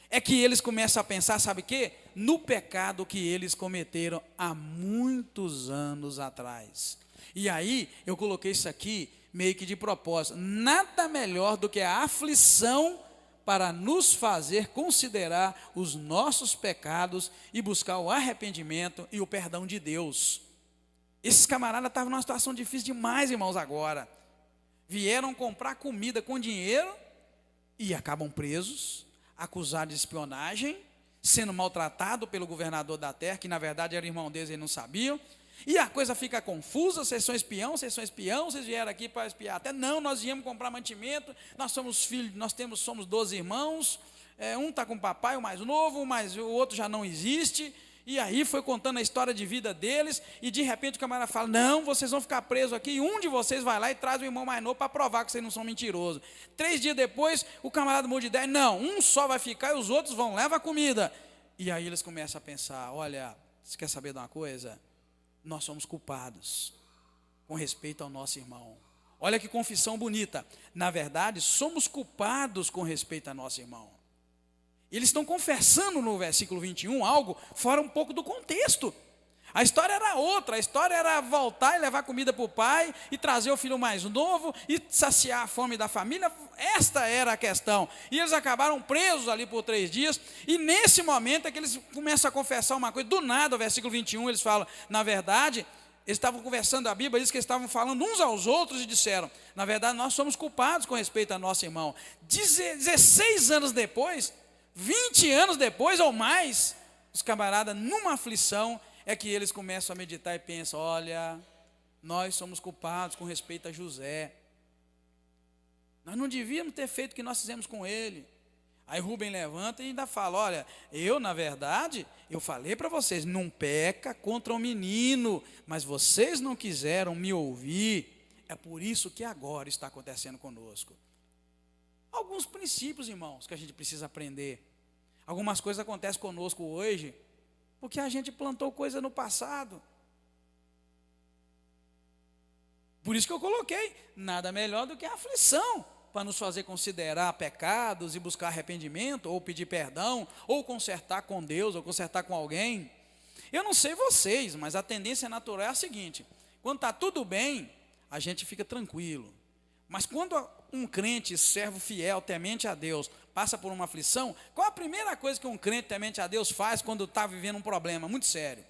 é que eles começam a pensar, sabe o quê? No pecado que eles cometeram há muitos anos atrás. E aí, eu coloquei isso aqui meio que de propósito. Nada melhor do que a aflição para nos fazer considerar os nossos pecados e buscar o arrependimento e o perdão de Deus. Esses camaradas estavam numa situação difícil demais, irmãos, agora. Vieram comprar comida com dinheiro e acabam presos, acusados de espionagem, sendo maltratado pelo governador da terra, que na verdade era irmão deles e não sabiam. E a coisa fica confusa, vocês são espião, vocês vieram aqui para espiar. Até não, nós viemos comprar mantimento, nós somos filhos, somos 12 irmãos, um está com o papai, o mais novo, mas o outro já não existe. E aí foi contando a história de vida deles, e de repente o camarada fala, não, vocês vão ficar presos aqui, e um de vocês vai lá e traz o irmão mais novo para provar que vocês não são mentirosos. 3 dias depois, o camarada muda de ideia, não, um só vai ficar e os outros vão, leva a comida. E aí eles começam a pensar, olha, você quer saber de uma coisa? Nós somos culpados, com respeito ao nosso irmão. Olha que confissão bonita, na verdade, somos culpados com respeito ao nosso irmão. Eles estão confessando no versículo 21 algo fora um pouco do contexto. A história era outra, a história era voltar e levar comida para o pai, e trazer o filho mais novo, e saciar a fome da família. Esta era a questão. E eles acabaram presos ali por 3 dias, e nesse momento é que eles começam a confessar uma coisa. Do nada, o versículo 21, eles falam, na verdade, eles estavam conversando, a Bíblia diz que eles estavam falando uns aos outros e disseram, na verdade, nós somos culpados com respeito ao nosso irmão. 16 anos depois, 20 anos depois ou mais, os camaradas, numa aflição, é que eles começam a meditar e pensam, olha, nós somos culpados com respeito a José. Nós não devíamos ter feito o que nós fizemos com ele. Aí Rubem levanta e ainda fala, olha, eu na verdade, eu falei para vocês, não peca contra o menino, mas vocês não quiseram me ouvir, é por isso que agora está acontecendo conosco. Alguns princípios, irmãos, que a gente precisa aprender. Algumas coisas acontecem conosco hoje, porque a gente plantou coisa no passado. Por isso que eu coloquei, nada melhor do que a aflição, para nos fazer considerar pecados e buscar arrependimento, ou pedir perdão, ou consertar com Deus, ou consertar com alguém. Eu não sei vocês, mas a tendência natural é a seguinte, quando está tudo bem, a gente fica tranquilo. Mas quando um crente, servo fiel, temente a Deus, passa por uma aflição, qual a primeira coisa que um crente temente a Deus faz quando está vivendo um problema muito sério?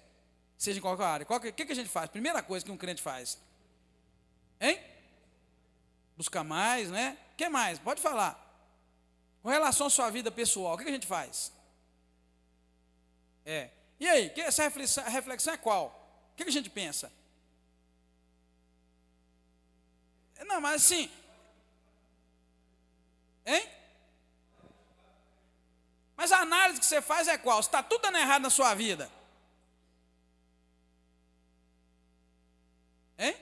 Seja em qualquer área. O que a gente faz? Primeira coisa que um crente faz? Hein? Buscar mais, né? O que mais? Pode falar. Com relação à sua vida pessoal, o que a gente faz? E aí, essa reflexão é qual? O que a gente pensa? Não, mas assim, hein? Mas a análise que você faz é qual? Está tudo dando errado na sua vida? Hein?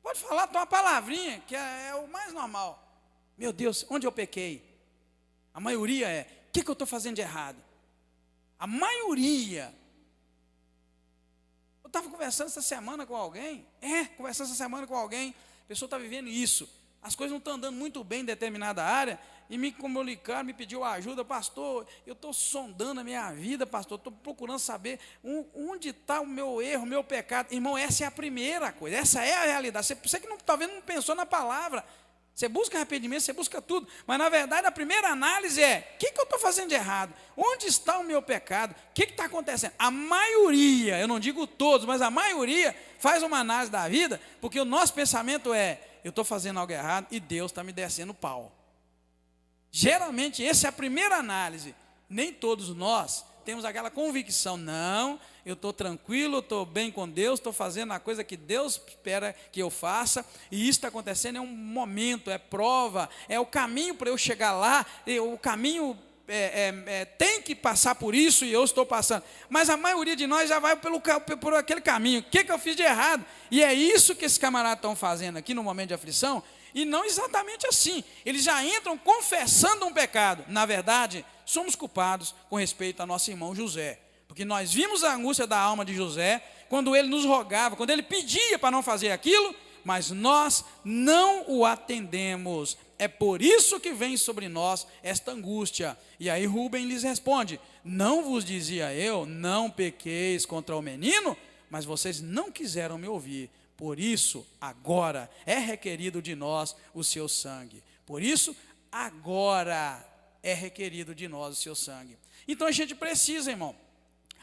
Pode falar, tem uma palavrinha, que é o mais normal. Meu Deus, onde eu pequei? A maioria é, o que eu estou fazendo de errado? A maioria. Eu estava conversando essa semana com alguém, a pessoa está vivendo isso, as coisas não estão andando muito bem em determinada área, e me comunicaram, me pediu ajuda, pastor, eu estou sondando a minha vida, pastor, estou procurando saber onde está o meu erro, o meu pecado. Irmão, essa é a primeira coisa, essa é a realidade. Você que talvez não pensou na palavra, você busca arrependimento, você busca tudo, mas na verdade a primeira análise é, o que eu estou fazendo de errado? Onde está o meu pecado? O que está acontecendo? A maioria, eu não digo todos, mas a maioria faz uma análise da vida, porque o nosso pensamento é, eu estou fazendo algo errado e Deus está me descendo pau. Geralmente essa é a primeira análise. Nem todos nós temos aquela convicção, não, eu estou tranquilo, estou bem com Deus, estou fazendo a coisa que Deus espera que eu faça, e isso está acontecendo, é um momento, é prova, é o caminho para eu chegar lá, o caminho tem que passar por isso e eu estou passando. Mas a maioria de nós já vai por aquele caminho. O que eu fiz de errado? E é isso que esses camaradas estão fazendo aqui no momento de aflição, e não exatamente assim. Eles já entram confessando um pecado. Na verdade, somos culpados com respeito ao nosso irmão José, porque nós vimos a angústia da alma de José, quando ele nos rogava, quando ele pedia para não fazer aquilo, mas nós não o atendemos. É por isso que vem sobre nós esta angústia. E aí Rubem lhes responde, não vos dizia eu, não pequeis contra o menino, mas vocês não quiseram me ouvir. Por isso, agora é requerido de nós o seu sangue. Por isso, agora é requerido de nós o seu sangue. Então a gente precisa, irmão,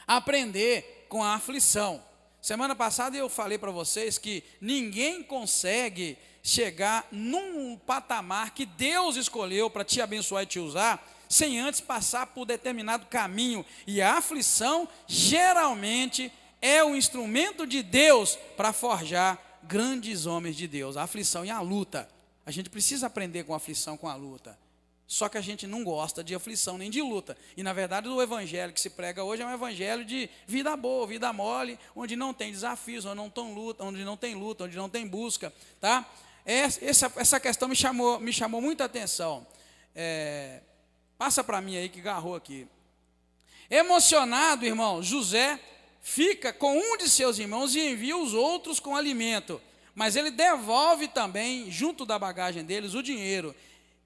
aprender com a aflição. Semana passada eu falei para vocês que ninguém consegue chegar num patamar que Deus escolheu para te abençoar e te usar, sem antes passar por determinado caminho. E a aflição geralmente é o instrumento de Deus para forjar grandes homens de Deus. A aflição e a luta. A gente precisa aprender com a aflição, com a luta. Só que a gente não gosta de aflição nem de luta. E na verdade o evangelho que se prega hoje é um evangelho de vida boa, vida mole, onde não tem desafios, onde não tem luta, onde não tem busca, tá? Essa questão me chamou muita atenção. Passa para mim aí que agarrou aqui. Emocionado, irmão, José fica com um de seus irmãos e envia os outros com alimento. Mas ele devolve também, junto da bagagem deles, o dinheiro.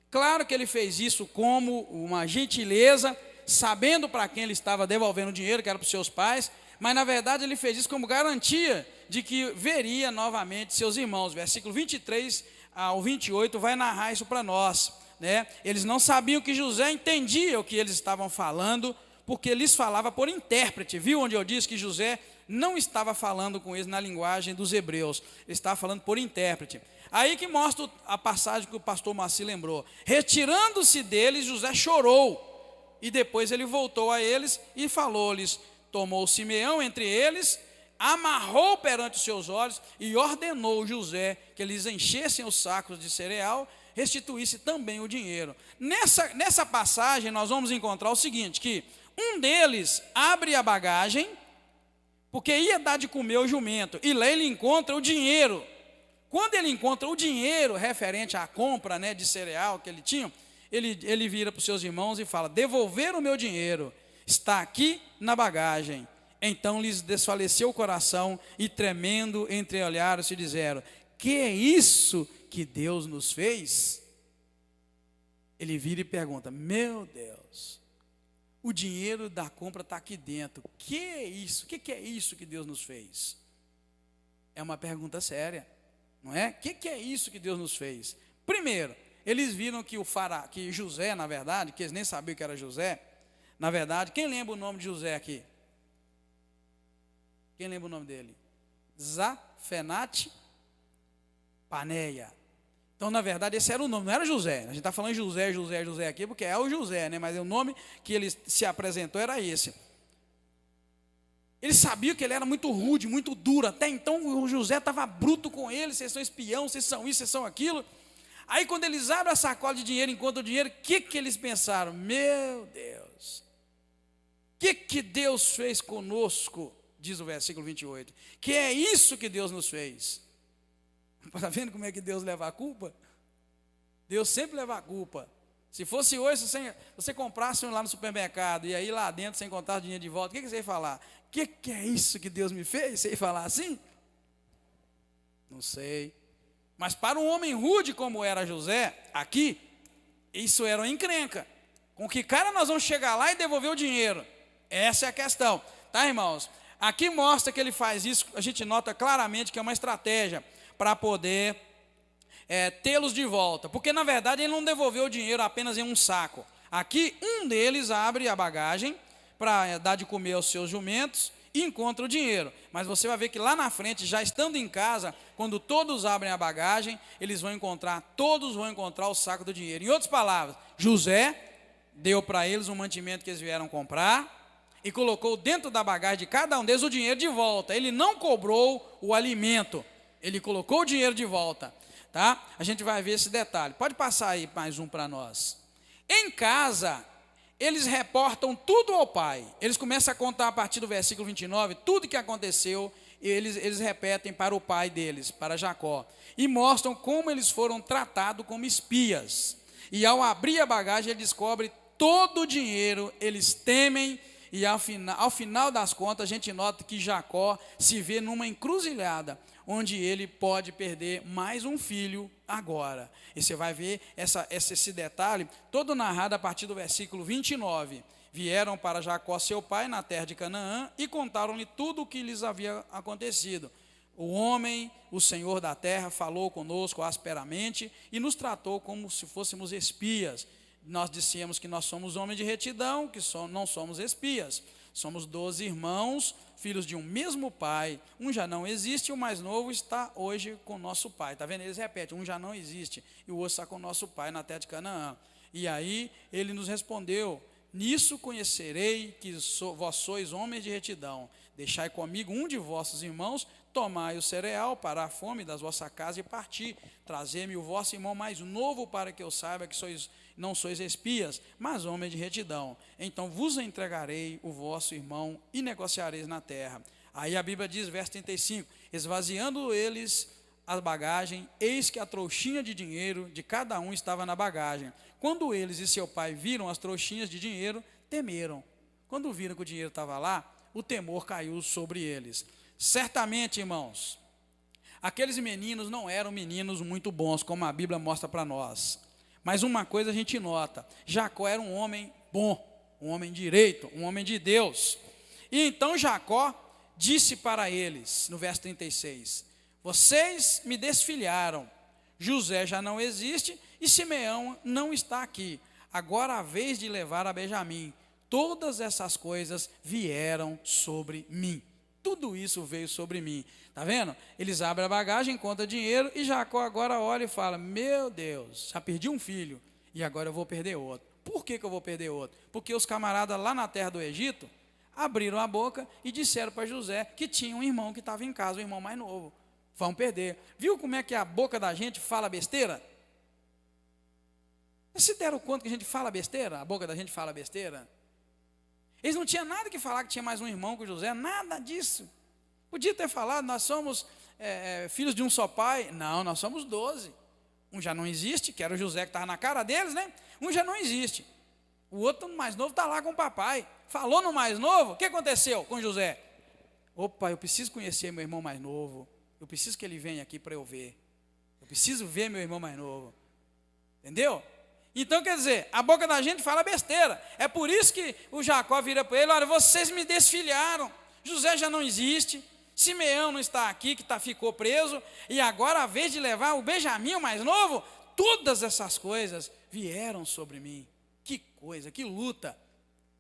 Claro que ele fez isso como uma gentileza, sabendo para quem ele estava devolvendo o dinheiro, que era para os seus pais, mas na verdade ele fez isso como garantia de que veria novamente seus irmãos. Versículo 23 ao 28 vai narrar isso para nós, né? Eles não sabiam que José entendia o que eles estavam falando, porque lhes falava por intérprete. Viu onde eu disse que José não estava falando com eles na linguagem dos hebreus, ele estava falando por intérprete. Aí que mostra a passagem que o pastor Maci lembrou. Retirando-se deles, José chorou, e depois ele voltou a eles e falou-lhes, tomou Simeão entre eles, amarrou perante os seus olhos e ordenou José que eles enchessem os sacos de cereal, restituísse também o dinheiro. Nessa passagem nós vamos encontrar o seguinte, que um deles abre a bagagem, porque ia dar de comer o jumento, e lá ele encontra o dinheiro. Quando ele encontra o dinheiro referente à compra, né, de cereal que ele tinha, ele vira para os seus irmãos e fala, devolver o meu dinheiro, está aqui na bagagem. Então lhes desfaleceu o coração e tremendo entreolharam-se e disseram, que é isso que Deus nos fez? Ele vira e pergunta, meu Deus, o dinheiro da compra está aqui dentro, que é isso? O que é isso que Deus nos fez? É uma pergunta séria. Não é? O que é isso que Deus nos fez? Primeiro, eles viram que José, na verdade, que eles nem sabiam que era José, na verdade, quem lembra o nome de José aqui? Quem lembra o nome dele? Zafenate Paneia. Então, na verdade, esse era o nome, não era José. A gente está falando José aqui, porque é o José, né? Mas o nome que ele se apresentou era esse. Ele sabia que ele era muito rude, muito duro. Até então o José estava bruto com ele. Vocês são espião, vocês são isso, vocês são aquilo. Aí quando eles abrem a sacola de dinheiro, encontram o dinheiro, o que eles pensaram? Meu Deus, o que Deus fez conosco? Diz o versículo 28. Que é isso que Deus nos fez. Está vendo como é que Deus leva a culpa? Deus sempre leva a culpa. Se fosse hoje, se você comprasse um lá no supermercado e aí lá dentro você encontrasse o dinheiro de volta, o que você ia falar? O que é isso que Deus me fez? Você ia falar assim? Não sei. Mas para um homem rude como era José, aqui, isso era uma encrenca. Com que cara nós vamos chegar lá e devolver o dinheiro? Essa é a questão. Tá, irmãos? Aqui mostra que ele faz isso, a gente nota claramente que é uma estratégia para poder tê-los de volta. Porque, na verdade, ele não devolveu o dinheiro apenas em um saco. Aqui, um deles abre a bagagem para dar de comer aos seus jumentos e encontra o dinheiro. Mas você vai ver que lá na frente, já estando em casa, quando todos abrem a bagagem, todos vão encontrar o saco do dinheiro. Em outras palavras, José deu para eles um mantimento que eles vieram comprar e colocou dentro da bagagem de cada um deles o dinheiro de volta. Ele não cobrou o alimento, ele colocou o dinheiro de volta. Tá? A gente vai ver esse detalhe. Pode passar aí mais um para nós. Em casa, eles reportam tudo ao pai. Eles começam a contar a partir do versículo 29, tudo que aconteceu, eles repetem para o pai deles, para Jacó. E mostram como eles foram tratados como espias. E ao abrir a bagagem, ele descobre todo o dinheiro, eles temem, e ao final das contas, a gente nota que Jacó se vê numa encruzilhada, onde ele pode perder mais um filho agora. E você vai ver esse detalhe todo narrado a partir do versículo 29. Vieram para Jacó, seu pai, na terra de Canaã, e contaram-lhe tudo o que lhes havia acontecido. O homem, o Senhor da terra, falou conosco asperamente e nos tratou como se fôssemos espias. Nós dissemos que nós somos homens de retidão, que não somos espias. Somos 12 irmãos, filhos de um mesmo pai. Um já não existe e o mais novo está hoje com nosso pai. Está vendo? Eles repetem, um já não existe e o outro está com nosso pai na terra de Canaã. E aí ele nos respondeu, nisso conhecerei que vós sois homens de retidão. Deixai comigo um de vossos irmãos, tomai o cereal para a fome das vossas casas e parti, trazei-me o vosso irmão mais novo, para que eu saiba que não sois espias, mas homens de retidão. Então vos entregarei o vosso irmão e negociareis na terra. Aí a Bíblia diz, verso 35, esvaziando eles a bagagem, eis que a trouxinha de dinheiro de cada um estava na bagagem. Quando eles e seu pai viram as trouxinhas de dinheiro, temeram. Quando viram que o dinheiro estava lá, o temor caiu sobre eles. Certamente, irmãos, aqueles meninos não eram meninos muito bons, como a Bíblia mostra para nós. Mas uma coisa a gente nota, Jacó era um homem bom, um homem direito, um homem de Deus. E então Jacó disse para eles, no verso 36, vocês me desfilharam, José já não existe e Simeão não está aqui. Agora a vez de levar a Benjamim. Todas essas coisas vieram sobre mim. Tudo isso veio sobre mim. Está vendo? Eles abrem a bagagem, contam dinheiro e Jacó agora olha e fala, meu Deus, já perdi um filho e agora eu vou perder outro. Por que eu vou perder outro? Porque os camaradas lá na terra do Egito abriram a boca e disseram para José que tinha um irmão que estava em casa, o irmão mais novo. Vão perder. Viu como é que a boca da gente fala besteira? Vocês se deram conta que a gente fala besteira? A boca da gente fala besteira? Eles não tinham nada que falar que tinha mais um irmão com José, nada disso. Podia ter falado, nós somos filhos de um só pai. Não, nós somos 12. Um já não existe, que era o José que estava na cara deles, né? Um já não existe. O outro mais novo está lá com o papai. Falou no mais novo, o que aconteceu com José? Opa, eu preciso conhecer meu irmão mais novo. Eu preciso que ele venha aqui para eu ver. Eu preciso ver meu irmão mais novo. Entendeu? Então, quer dizer, a boca da gente fala besteira. É por isso que o Jacó vira para ele, olha, vocês me desfilharam, José já não existe, Simeão não está aqui, que ficou preso, e agora a vez de levar o Benjamim, o mais novo, todas essas coisas vieram sobre mim. Que coisa, que luta.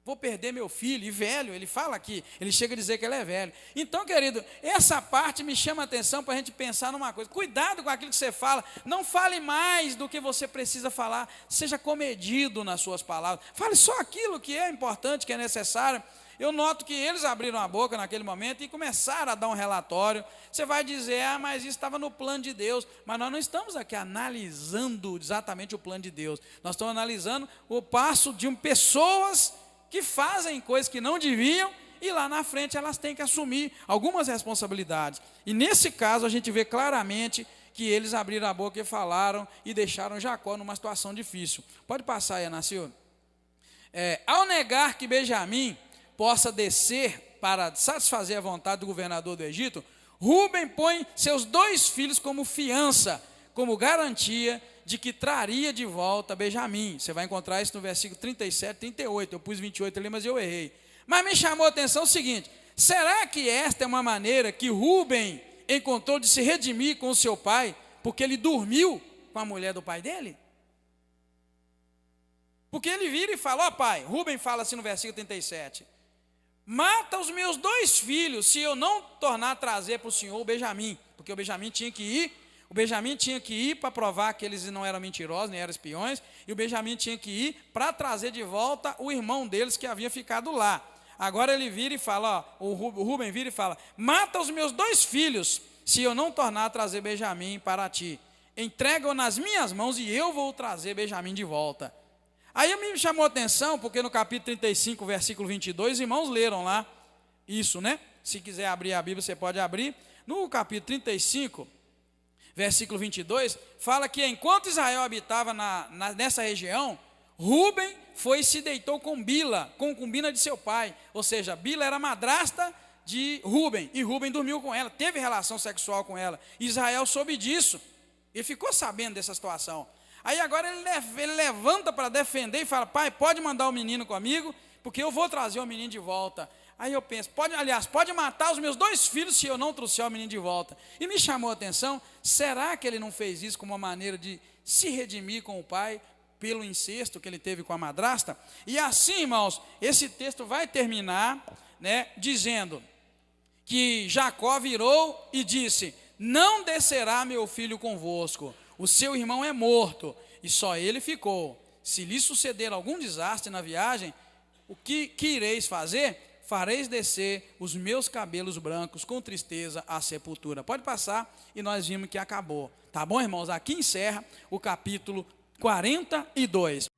Vou perder meu filho, e velho, ele fala aqui, ele chega a dizer que ele é velho. Então, querido, essa parte me chama a atenção para a gente pensar numa coisa. Cuidado com aquilo que você fala, não fale mais do que você precisa falar, seja comedido nas suas palavras. Fale só aquilo que é importante, que é necessário. Eu noto que eles abriram a boca naquele momento e começaram a dar um relatório. Você vai dizer, mas isso estava no plano de Deus. Mas nós não estamos aqui analisando exatamente o plano de Deus. Nós estamos analisando o passo de pessoas que fazem coisas que não deviam, e lá na frente elas têm que assumir algumas responsabilidades. E nesse caso a gente vê claramente que eles abriram a boca e falaram e deixaram Jacó numa situação difícil. Pode passar aí, Anacil. Ao negar que Benjamim possa descer para satisfazer a vontade do governador do Egito, Rúben põe seus 2 filhos como fiança, como garantia de que traria de volta Benjamim. Você vai encontrar isso no versículo 37, 38. Eu pus 28 ali, mas eu errei. Mas me chamou a atenção o seguinte, será que esta é uma maneira que Rúben encontrou de se redimir com o seu pai, porque ele dormiu com a mulher do pai dele? Porque ele vira e fala, pai, Rúben fala assim no versículo 37, mata os meus 2 filhos, se eu não tornar a trazer para o senhor o Benjamim, porque o Benjamim tinha que ir para provar que eles não eram mentirosos, nem eram espiões, e o Benjamim tinha que ir para trazer de volta o irmão deles que havia ficado lá. Agora ele vira e fala, o Rúben vira e fala, mata os meus 2 filhos, se eu não tornar a trazer Benjamim para ti. Entrega-o nas minhas mãos e eu vou trazer Benjamim de volta. Aí me chamou a atenção, porque no capítulo 35, versículo 22, os irmãos leram lá isso, né? Se quiser abrir a Bíblia, você pode abrir. No capítulo 35, versículo 22, fala que enquanto Israel habitava nessa região, Rúben foi e se deitou com Bila, concubina de seu pai. Ou seja, Bila era madrasta de Rúben, e Rúben dormiu com ela, teve relação sexual com ela. Israel soube disso, ele ficou sabendo dessa situação. Aí agora ele levanta para defender e fala, pai, pode mandar o menino comigo, porque eu vou trazer o menino de volta. Aí eu penso, pode matar os meus 2 filhos se eu não trouxer o menino de volta. E me chamou a atenção, será que ele não fez isso como uma maneira de se redimir com o pai, pelo incesto que ele teve com a madrasta? E assim, irmãos, esse texto vai terminar, né, dizendo que Jacó virou e disse, não descerá meu filho convosco, o seu irmão é morto, e só ele ficou. Se lhe suceder algum desastre na viagem, o que ireis fazer? fareis descer os meus cabelos brancos com tristeza à sepultura. Pode passar e nós vimos que acabou. Tá bom, irmãos? Aqui encerra o capítulo 42.